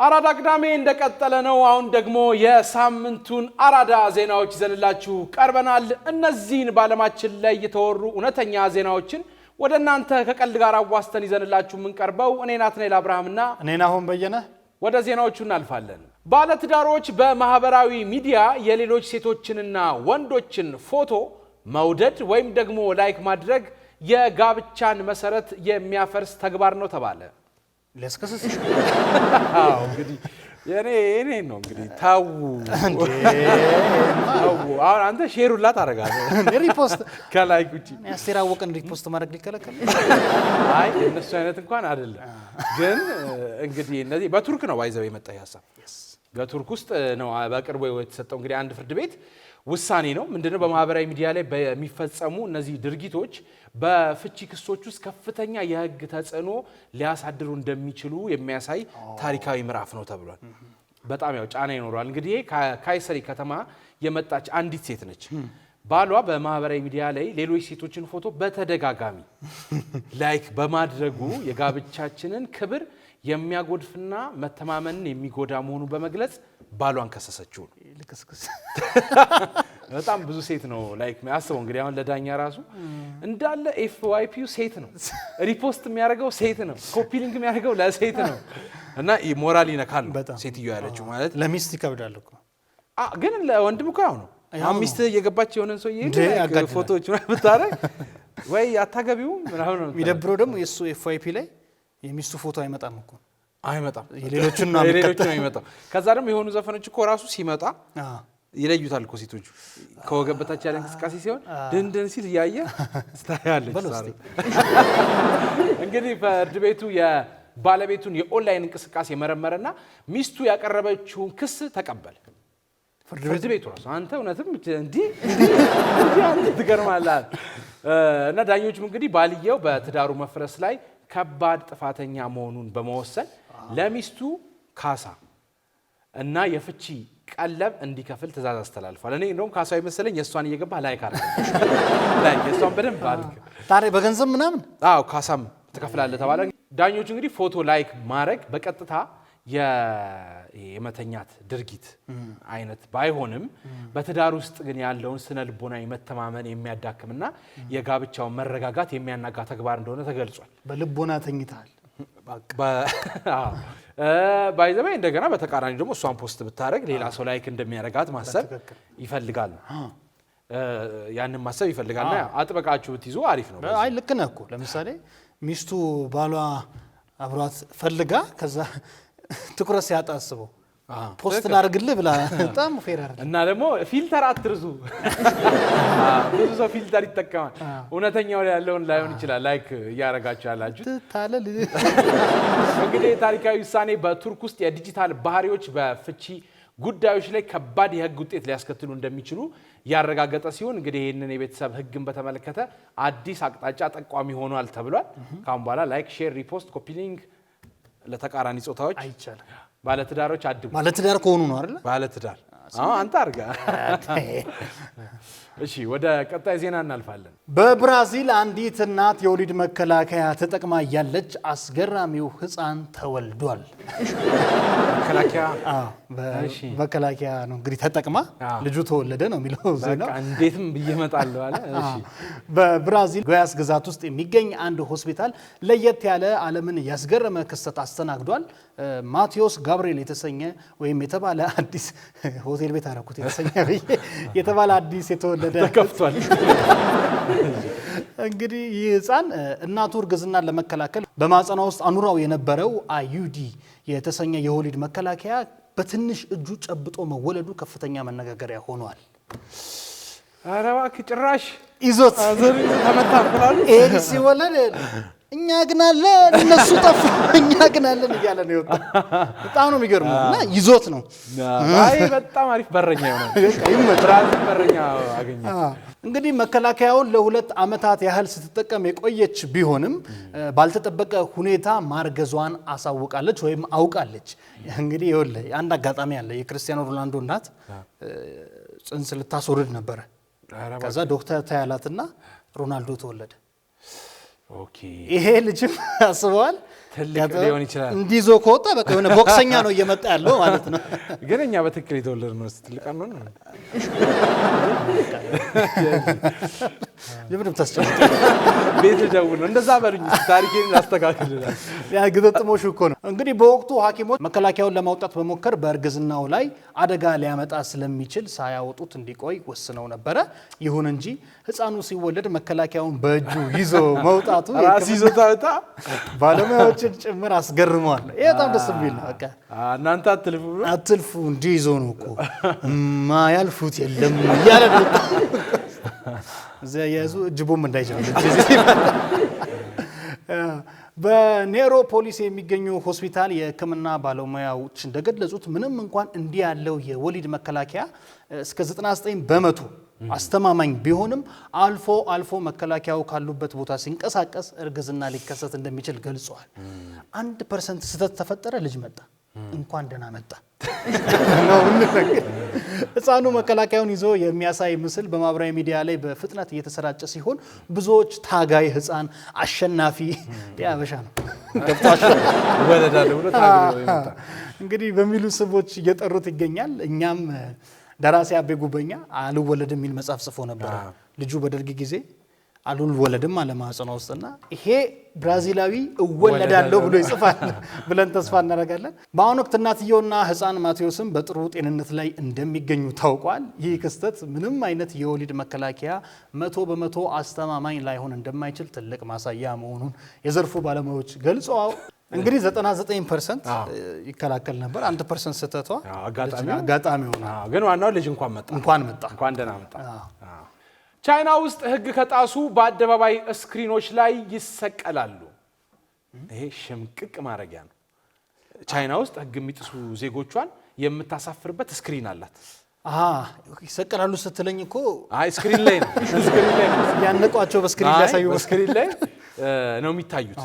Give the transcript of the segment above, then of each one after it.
አራዳ ቅዳሜ እንደቀጠለ ነው። አሁን ደግሞ የሳምንቱን አራዳ ዜናዎች ይዘንላችሁ ቀርበናል። እነዚህን ባለማችን ላይ የተወሩ እውነተኛ ዜናዎችን ወደ እናንተ ከቀልድ ጋር አዋስተን ይዘንላችሁ የምንቀርበው እኔ ናትናኤል አብርሃምና እኔ ናሆም በየነ ወደ ዜናዎቹ እናልፋለን። ባለትዳሮች በማህበራዊ ሚዲያ የሌሎች ሴቶችንና ወንዶችን ፎቶ መውደድ ወይም ደግሞ ላይክ ማድረግ የጋብቻን መሰረት የሚያፈርስ ተግባር ነው ተባለ። ለስከሰስ እንግዲህ የኔ ነው እንግዲህ ታው አሁን አንተ ሼሩላ ታረጋለህ ሪፖስት ከላይክ ውጪ ያስተራወቀን ሪፖስት ማድረግ ሊከለከል አይ እነሱ አይነት እንኳን አይደለም። ግን እንግዲህ እነዚህ በቱርክ ነው ባይዘው የመጣው ሐሳብ በቱርክ ውስጥ ነው በቅርቡ የተሰጠው እንግዲህ አንድ ፍርድ ቤት ውሳኔ ነው። ምንድነው በማህበራዊ ሚዲያ ላይ በሚፈጸሙ እነዚህ ድርጊቶች በፍቺ ክሶች ውስጥ ከፍተኛ የህግ ተጽዕኖ ሊያሳድሩ እንደሚችሉ የሚያሳይ ታሪካዊ ምዕራፍ ነው ተብሏል። በጣም ያው ጫና ይኖራል። እንግዲህ ካይሰሪ ከተማ የመጣች አንዲት ሴት ነች። ባሏ በማህበራዊ ሚዲያ ላይ ሌሎች ሴቶችን ፎቶ በተደጋጋሚ ላይክ በማድረጉ የጋብቻችንን ክብር የሚያጎድፍና መተማመንን የሚጎዳ መሆኑን በመግለጽ ባሏን ከሰሰችው። በጣም ብዙ ሴት ነው ላይክ ያስበው እንግዲህ አሁን ለዳኛ ራሱ እንዳለ ኤፍዋይፒ ሴት ነው፣ ሪፖስት የሚያደርገው ሴት ነው፣ ኮፒ ሊንክ የሚያደርገው ለሴት ነው እና ሞራል ይነካል ሴትዮ ያለችው ማለት ለሚስት ይከብዳል እኮ ግን ለወንድም እኮ ያው ነው። ሚስት እየገባች የሆነን ሰው ይሄ ፎቶዎች ብታረግ ወይ አታገቢው ምናምን ነው የሚደብረው። ደግሞ የሱ ኤፍዋይፒ ላይ የሚስቱ ፎቶ አይመጣም እኮ አይመጣም፣ የሌሎችን ነው የሚመጣው። ከዛ ደግሞ የሆኑ ዘፈኖች እኮ ራሱ ሲመጣ ይለዩታል እኮ ሴቶቹ ከወገበታች ያለ እንቅስቃሴ ሲሆን ድንድን ሲል ያየ ስታያለች። እንግዲህ ፍርድ ቤቱ የባለቤቱን የኦንላይን እንቅስቃሴ መረመረና ሚስቱ ያቀረበችውን ክስ ተቀበለ። ፍርድ ቤቱ ራሱ አንተ እውነትም እንዴ አንተ ትገርማለህ እና ዳኞችም እንግዲህ ባልየው በትዳሩ መፍረስ ላይ ከባድ ጥፋተኛ መሆኑን በመወሰን ለሚስቱ ካሳ እና የፍቺ ቀለብ እንዲከፍል ትዕዛዝ አስተላልፏል። እኔ እንደውም ካሳው ይመስለኝ የሷን እየገባ ላይክ አድርገ ላይክ የሷን በደንብ አድርገ ታዲያ በገንዘብ ምናምን ካሳም ትከፍላለህ ተባለ። ዳኞቹ እንግዲህ ፎቶ ላይክ ማድረግ በቀጥታ የመተኛት ድርጊት አይነት ባይሆንም በትዳር ውስጥ ግን ያለውን ስነ ልቦናዊ መተማመን የሚያዳክምና የጋብቻውን መረጋጋት የሚያናጋ ተግባር እንደሆነ ተገልጿል። በልቦና ተኝታል ባይዘበይ እንደገና በተቃራኒ ደግሞ እሷን ፖስት ብታረግ ሌላ ሰው ላይክ እንደሚያረጋት ማሰብ ይፈልጋል። ያንን ማሰብ ይፈልጋልና አጥበቃችሁ ብትይዙ አሪፍ ነው። አይ ልክ ነህ እኮ ለምሳሌ ሚስቱ ባሏ አብሯት ፈልጋ ከዛ ትኩረት ሲያጣስበው ፖስት ላድርግልህ ብላ በጣም ፌር አይደል። እና ደግሞ ፊልተር አትርሱ። ብዙ ሰው ፊልተር ይጠቀማል። እውነተኛው ላይ ያለውን ላይሆን ይችላል ላይክ እያረጋችሁ ያላችሁ ታለል። እንግዲህ ታሪካዊ ውሳኔ በቱርክ ውስጥ የዲጂታል ባህሪዎች በፍቺ ጉዳዮች ላይ ከባድ የህግ ውጤት ሊያስከትሉ እንደሚችሉ ያረጋገጠ ሲሆን እንግዲህ ይሄንን የቤተሰብ ህግን በተመለከተ አዲስ አቅጣጫ ጠቋሚ ሆኗል ተብሏል። ካሁን በኋላ ላይክ፣ ሼር፣ ሪፖስት፣ ኮፒ ሊንክ ለተቃራኒ ጾታዎች አይቻልም። ባለትዳሮች አድቡ። ባለትዳር ከሆኑ ነው አይደል? ባለትዳር አንተ አርጋ። እሺ ወደ ቀጣይ ዜና እናልፋለን። በብራዚል አንዲት እናት የወሊድ መከላከያ ተጠቅማ ያለች አስገራሚው ህፃን ተወልዷል። መከላከያ ነው እንግዲህ ተጠቅማ ልጁ ተወለደ ነው የሚለው ዜና። በቃ እንዴትም ብየመጣለሁ አለ። እሺ በብራዚል ጎያስ ግዛት ውስጥ የሚገኝ አንድ ሆስፒታል ለየት ያለ ዓለምን ያስገረመ ክስተት አስተናግዷል። ማቴዎስ ጋብሪኤል የተሰኘ ወይም የተባለ አዲስ ሆቴል ቤት አረኩት የተባለ አዲስ የተወለደ ተከፍቷል። እንግዲህ ይህ ህፃን እናቱ እርግዝናን ለመከላከል በማጸኗ ውስጥ አኑራው የነበረው አዩዲ የተሰኘ የወሊድ መከላከያ በትንሽ እጁ ጨብጦ መወለዱ ከፍተኛ መነጋገሪያ ሆኗል። ኧረ እባክህ ጭራሽ ይዞት ተመታብራሉ። ኤዲ ሲወለድ እኛ ግን አለን እነሱ ጠፉ እኛ ግን አለን እያለ ነው የወጣው። በጣም ነው የሚገርመው እና ይዞት ነው። አይ በጣም አሪፍ በረኛ ነው። ብራዚል በረኛ አገኘ። እንግዲህ መከላከያውን ለ2 ዓመታት ያህል ስትጠቀም የቆየች ቢሆንም ባልተጠበቀ ሁኔታ ማርገዟን አሳውቃለች ወይም አውቃለች። እንግዲህ ይኸውልህ አንድ አጋጣሚ አለ። የክርስቲያኖ ሮናልዶ እናት ጽንስ ልታስወርድ ነበር። ከዛ ዶክተር ታያላትና ሮናልዶ ተወለደ። ኦኬ ይሄ ልጅም አስበዋል ትልቅ ሊሆን ይችላል። እንዲዞ ከወጣ በቃ የሆነ ቦክሰኛ ነው እየመጣ ያለው ማለት ነው። ግን እኛ በትክክል የተወለድነው ትልቅ ነው ነው ለምንም ተስጨምጥ ቤት ደውል ነው እንደዛ በሉኝ ታሪኬን ላስተካክልላል። ያ ግጥሞሽ እኮ ነው እንግዲህ በወቅቱ ሐኪሞች መከላከያውን ለማውጣት በመከር በእርግዝናው ላይ አደጋ ሊያመጣ ስለሚችል ሳያወጡት እንዲቆይ ወስነው ነበረ። ይሁን እንጂ ህፃኑ ሲወለድ መከላከያውን በእጁ ይዞ መውጣቱ ራስ ይዞ ታውጣ ባለሙያዎችን ጭምር አስገርመዋል። ይሄ በጣም ደስ የሚል ነው። በቃ እናንተ አትልፉ እንዲህ ይዞ ነው እኮ ማያልፉት የለም እያለ ነው እዚያ የያዙ እጅቦም እንዳይጀምር በኔሮፖሊስ የሚገኙ ሆስፒታል የሕክምና ባለሙያዎች እንደገለጹት ምንም እንኳን እንዲህ ያለው የወሊድ መከላከያ እስከ 99% አስተማማኝ ቢሆንም አልፎ መከላከያው ካሉበት ቦታ ሲንቀሳቀስ እርግዝና ሊከሰት እንደሚችል ገልጸዋል። 1% ስህተት ተፈጠረ ልጅ መጣ እንኳን ደህና መጣ ነው እንነገር። ህፃኑ መከላከያውን ይዞ የሚያሳይ ምስል በማህበራዊ ሚዲያ ላይ በፍጥነት እየተሰራጨ ሲሆን ብዙዎች ታጋይ ህፃን አሸናፊ ያበሻ ነው ገብታችሁ ወለዳለሁ ብሎ ታጋይ ይመጣ እንግዲህ በሚሉ ስሞች እየጠሩት ይገኛል። እኛም ደራሲ አቤ ጉበኛ አልወለድም የሚል መጽሐፍ ጽፎ ነበር። ልጁ በደርግ ጊዜ አልወለድም አለ ማህፀኗ ውስጥና ይሄ ብራዚላዊ እወለዳለሁ ብሎ ይጽፋል ብለን ተስፋ እናደርጋለን። በአሁኑ ወቅት እናትየውና ህፃን ማቴዎስም በጥሩ ጤንነት ላይ እንደሚገኙ ታውቋል። ይህ ክስተት ምንም አይነት የወሊድ መከላከያ 100% አስተማማኝ ላይሆን እንደማይችል ትልቅ ማሳያ መሆኑን የዘርፉ ባለሙያዎች ገልጸዋል። እንግዲህ 99% ይከላከል ነበር። 1% ስህተቷ አጋጣሚ ሆነ። ግን ዋናው ልጅ እንኳን መጣ እንኳን ደህና መጣ። ቻይና ውስጥ ህግ ከጣሱ በአደባባይ ስክሪኖች ላይ ይሰቀላሉ። ይሄ ሽምቅቅ ማረጊያ ነው። ቻይና ውስጥ ህግ የሚጥሱ ዜጎቿን የምታሳፍርበት ስክሪን አላት። ይሰቀላሉ ስትለኝ እኮ ስክሪን ላይ ነው ያነቋቸው በስክሪን ላይ ያሳዩ በስክሪን ላይ ነው የሚታዩት።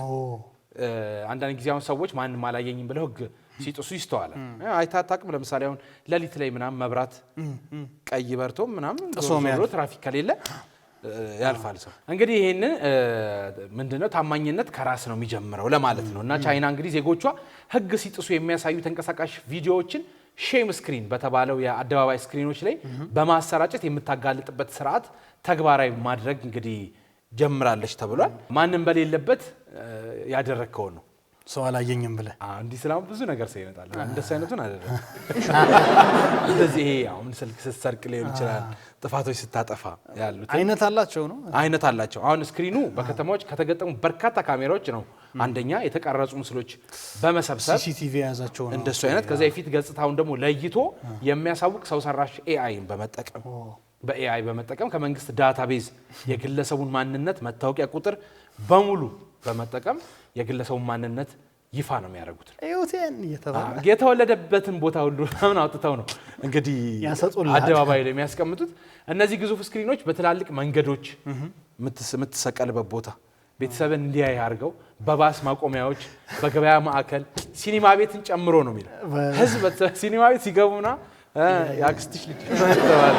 አንዳንድ ጊዜ አሁን ሰዎች ማንንም አላየኝም ብለው ህግ ሲጥሱ ይስተዋላል። አይታጣቅም። ለምሳሌ አሁን ሌሊት ላይ ምናምን መብራት ቀይ በርቶ ምናምን ዞሮ ትራፊክ ከሌለ ያልፋል ሰው። እንግዲህ ይሄንን ምንድነው ታማኝነት ከራስ ነው የሚጀምረው ለማለት ነው። እና ቻይና እንግዲህ ዜጎቿ ህግ ሲጥሱ የሚያሳዩ ተንቀሳቃሽ ቪዲዮዎችን ሼም ስክሪን በተባለው የአደባባይ ስክሪኖች ላይ በማሰራጨት የምታጋልጥበት ስርዓት ተግባራዊ ማድረግ እንግዲህ ጀምራለች ተብሏል። ማንም በሌለበት ያደረከው ነው ሰው አላየኝም ብለ እንዲህ ስላም ብዙ ነገር ሳይመጣል እንደዚህ አይነቱን አይደለም። እንደዚህ ይሄ አሁን ስልክ ስትሰርቅ ሊሆን ይችላል፣ ጥፋቶች ስታጠፋ ያሉት አይነት አላቸው። አሁን ስክሪኑ በከተማዎች ከተገጠሙ በርካታ ካሜራዎች ነው አንደኛ የተቀረጹ ምስሎች በመሰብሰብ ሲሲቲቪ ያዛቸው ነው እንደሱ አይነት ከዛ የፊት ገጽታውን ደግሞ ለይቶ የሚያሳውቅ ሰው ሰራሽ ኤአይን በመጠቀም ከመንግስት ዳታቤዝ የግለሰቡን ማንነት መታወቂያ ቁጥር በሙሉ በመጠቀም የግለሰቡን ማንነት ይፋ ነው የሚያደርጉት። የተወለደበትን ቦታ ሁሉ ምናምን አውጥተው ነው እንግዲህ አደባባይ ላይ የሚያስቀምጡት። እነዚህ ግዙፍ ስክሪኖች በትላልቅ መንገዶች የምትሰቀልበት ቦታ ቤተሰብን እንዲያይ አድርገው በባስ ማቆሚያዎች፣ በገበያ ማዕከል፣ ሲኒማ ቤትን ጨምሮ ነው የሚለው ህዝብ ሲኒማ ቤት ሲገቡና ያክስትሽ ልጅ ተባለ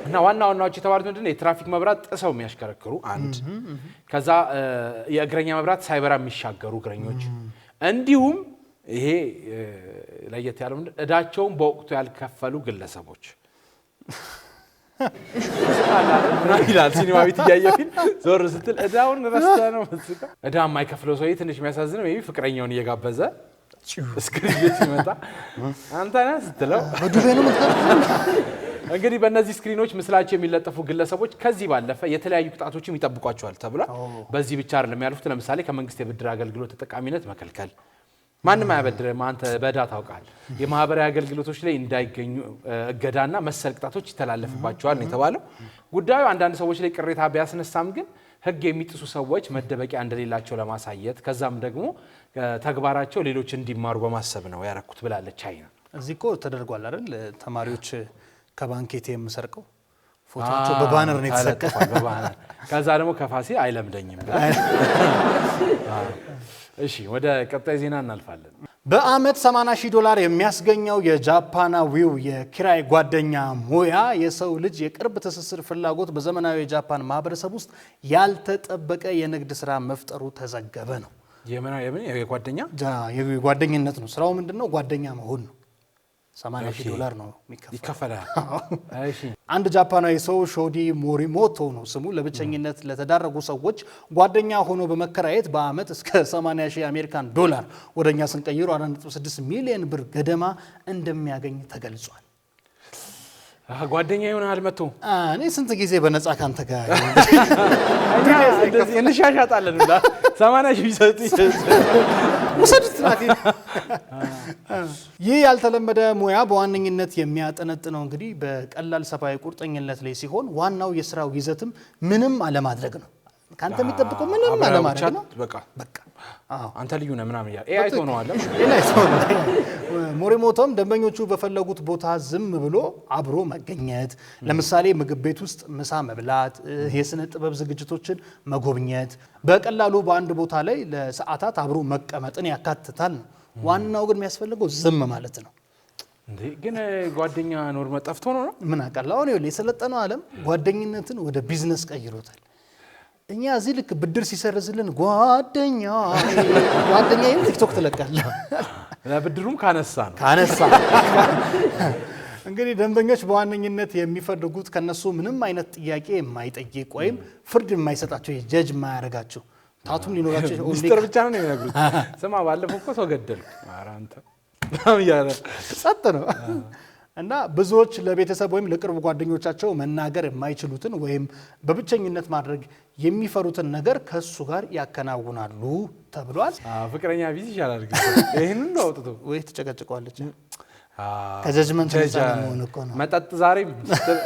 እና ዋናዎቹ የተባሉት ምንድነው? የትራፊክ መብራት ጥሰው የሚያሽከረክሩ አንድ፣ ከዛ የእግረኛ መብራት ሳይበራ የሚሻገሩ እግረኞች፣ እንዲሁም ይሄ ለየት ያለው እዳቸውን በወቅቱ ያልከፈሉ ግለሰቦች ይላል። ሲኒማ ቤት እያየፊን ዞር ስትል እዳውን ረስተ ነው መስካ እዳ የማይከፍለው ሰው ትንሽ የሚያሳዝነው ይሄ ፍቅረኛውን እየጋበዘ ስክሪን ሲመጣ አንተ ነህ ስትለው በዱቤ ነው እንግዲህ በእነዚህ ስክሪኖች ምስላቸው የሚለጠፉ ግለሰቦች ከዚህ ባለፈ የተለያዩ ቅጣቶችም ይጠብቋቸዋል ተብሏል። በዚህ ብቻ አይደለም ያሉት። ለምሳሌ ከመንግስት የብድር አገልግሎት ተጠቃሚነት መከልከል፣ ማንም አያበድርም አንተ በዕዳ ታውቃል፣ የማህበራዊ አገልግሎቶች ላይ እንዳይገኙ እገዳና መሰል ቅጣቶች ይተላለፍባቸዋል ነው የተባለው። ጉዳዩ አንዳንድ ሰዎች ላይ ቅሬታ ቢያስነሳም ግን ህግ የሚጥሱ ሰዎች መደበቂያ እንደሌላቸው ለማሳየት ከዛም ደግሞ ተግባራቸው ሌሎች እንዲማሩ በማሰብ ነው ያረኩት ብላለች ቻይና። እዚህ እኮ ተደርጓል አይደል? ተማሪዎች ከባንክ ኤቲኤም ሰርቀው ፎቶቸው በባነር ነው የተሰቀለው በባነር። ከዛ ደግሞ ከፋሲል አይለምደኝም። እሺ ወደ ቀጣይ ዜና እናልፋለን። በአመት $80,000 የሚያስገኘው የጃፓናዊው የኪራይ ጓደኛ ሙያ የሰው ልጅ የቅርብ ትስስር ፍላጎት በዘመናዊ የጃፓን ማህበረሰብ ውስጥ ያልተጠበቀ የንግድ ስራ መፍጠሩ ተዘገበ ነው። የጓደኛ የጓደኝነት ነው ስራው። ምንድነው? ጓደኛ መሆን ነው። $80,000 ነው ይከፈላል። እሺ አንድ ጃፓናዊ ሰው ሾዲ ሞሪሞቶ ነው ስሙ። ለብቸኝነት ለተዳረጉ ሰዎች ጓደኛ ሆኖ በመከራየት በአመት እስከ $80,000 ወደኛ ስንቀይሩ 4.6 ሚሊዮን ብር ገደማ እንደሚያገኝ ተገልጿል። ጓደኛ ይሆናል መጥቶ እኔ ስንት ጊዜ በነፃ ካንተ ጋር እንደዚህ እንሻሻጣለን ብላ 80,000 ቢሰጥ ወሰዱት ናት። ይህ ያልተለመደ ሙያ በዋነኝነት የሚያጠነጥነው እንግዲህ በቀላል ሰብአዊ ቁርጠኝነት ላይ ሲሆን ዋናው የስራው ይዘትም ምንም አለማድረግ ነው። ካንተ የሚጠብቀው ምንም አለማድረግ ነው። በቃ አንተ ልዩ ነህ ምናምን ያ ኤአይ ሆነዋል። ሞሪሞቶም ደንበኞቹ በፈለጉት ቦታ ዝም ብሎ አብሮ መገኘት፣ ለምሳሌ ምግብ ቤት ውስጥ ምሳ መብላት፣ የስነ ጥበብ ዝግጅቶችን መጎብኘት፣ በቀላሉ በአንድ ቦታ ላይ ለሰዓታት አብሮ መቀመጥን ያካትታል ነው። ዋናው ግን የሚያስፈልገው ዝም ማለት ነው። እንዴ ግን ጓደኛ ኖር መጠፍቶ ነው? ምን አውቃለሁ። አሁን የሰለጠነው ዓለም ጓደኝነትን ወደ ቢዝነስ ቀይሮታል። እኛ እዚህ ልክ ብድር ሲሰርዝልን ጓደኛ ቲክቶክ ትለቃለህ። ለብድሩም ካነሳ እንግዲህ ደንበኞች በዋነኝነት የሚፈልጉት ከነሱ ምንም አይነት ጥያቄ የማይጠይቅ ወይም ፍርድ የማይሰጣቸው ጀጅ የማያደርጋቸው ታቱም ሊኖራቸው ሚስጥር ብቻ ነው የሚነግሩት። ስማ ባለፈው እኮ ሰው ገደልኩ ኧረ አንተ ያለ ጸጥ ነው። እና ብዙዎች ለቤተሰብ ወይም ለቅርብ ጓደኞቻቸው መናገር የማይችሉትን ወይም በብቸኝነት ማድረግ የሚፈሩትን ነገር ከሱ ጋር ያከናውናሉ ተብሏል። ፍቅረኛ ቢዝ ይሻላል ግን ይሄንን ነው አውጥቶ ወይ ተጨቀጭቀዋለች። ከጀጅመንት ነው እኮ ነው መጠጥ ዛሬ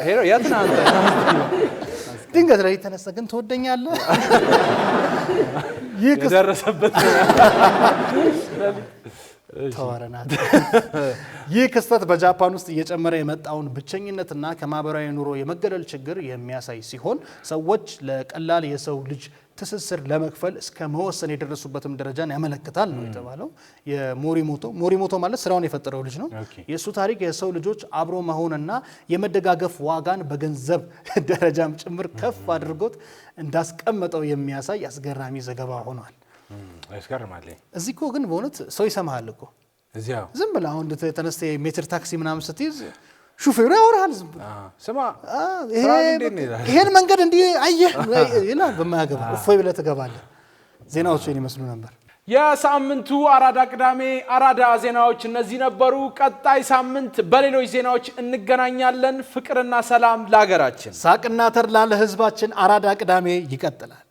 ሄሮ ያትና አንተ ድንገት ላይ ተነሳ ግን ትወደኛለህ የደረሰበት ተዋረናት። ይህ ክስተት በጃፓን ውስጥ እየጨመረ የመጣውን ብቸኝነትና ከማህበራዊ ኑሮ የመገለል ችግር የሚያሳይ ሲሆን ሰዎች ለቀላል የሰው ልጅ ትስስር ለመክፈል እስከ መወሰን የደረሱበትም ደረጃን ያመለክታል ነው የተባለው። የሞሪሞቶ ማለት ስራውን የፈጠረው ልጅ ነው። የእሱ ታሪክ የሰው ልጆች አብሮ መሆንና የመደጋገፍ ዋጋን በገንዘብ ደረጃም ጭምር ከፍ አድርጎት እንዳስቀመጠው የሚያሳይ አስገራሚ ዘገባ ሆኗል። ያስገርማል። እዚህ እኮ ግን በእውነት ሰው ይሰማሃል እኮ እዚያው ዝም ብለህ አሁን ተነስተህ ሜትር ታክሲ ምናምን ስትይዝ ሹፌሩ ያወራሃል። ዝም ብለህ ስማ ይሄን መንገድ እንዲህ አየህ ይላል። በማያገባ እፎይ ብለህ ትገባለህ። ዜናዎቹን ይመስሉ ነበር። የሳምንቱ አራዳ ቅዳሜ አራዳ ዜናዎች እነዚህ ነበሩ። ቀጣይ ሳምንት በሌሎች ዜናዎች እንገናኛለን። ፍቅርና ሰላም ለሀገራችን፣ ሳቅና ተድላ ለሕዝባችን። አራዳ ቅዳሜ ይቀጥላል።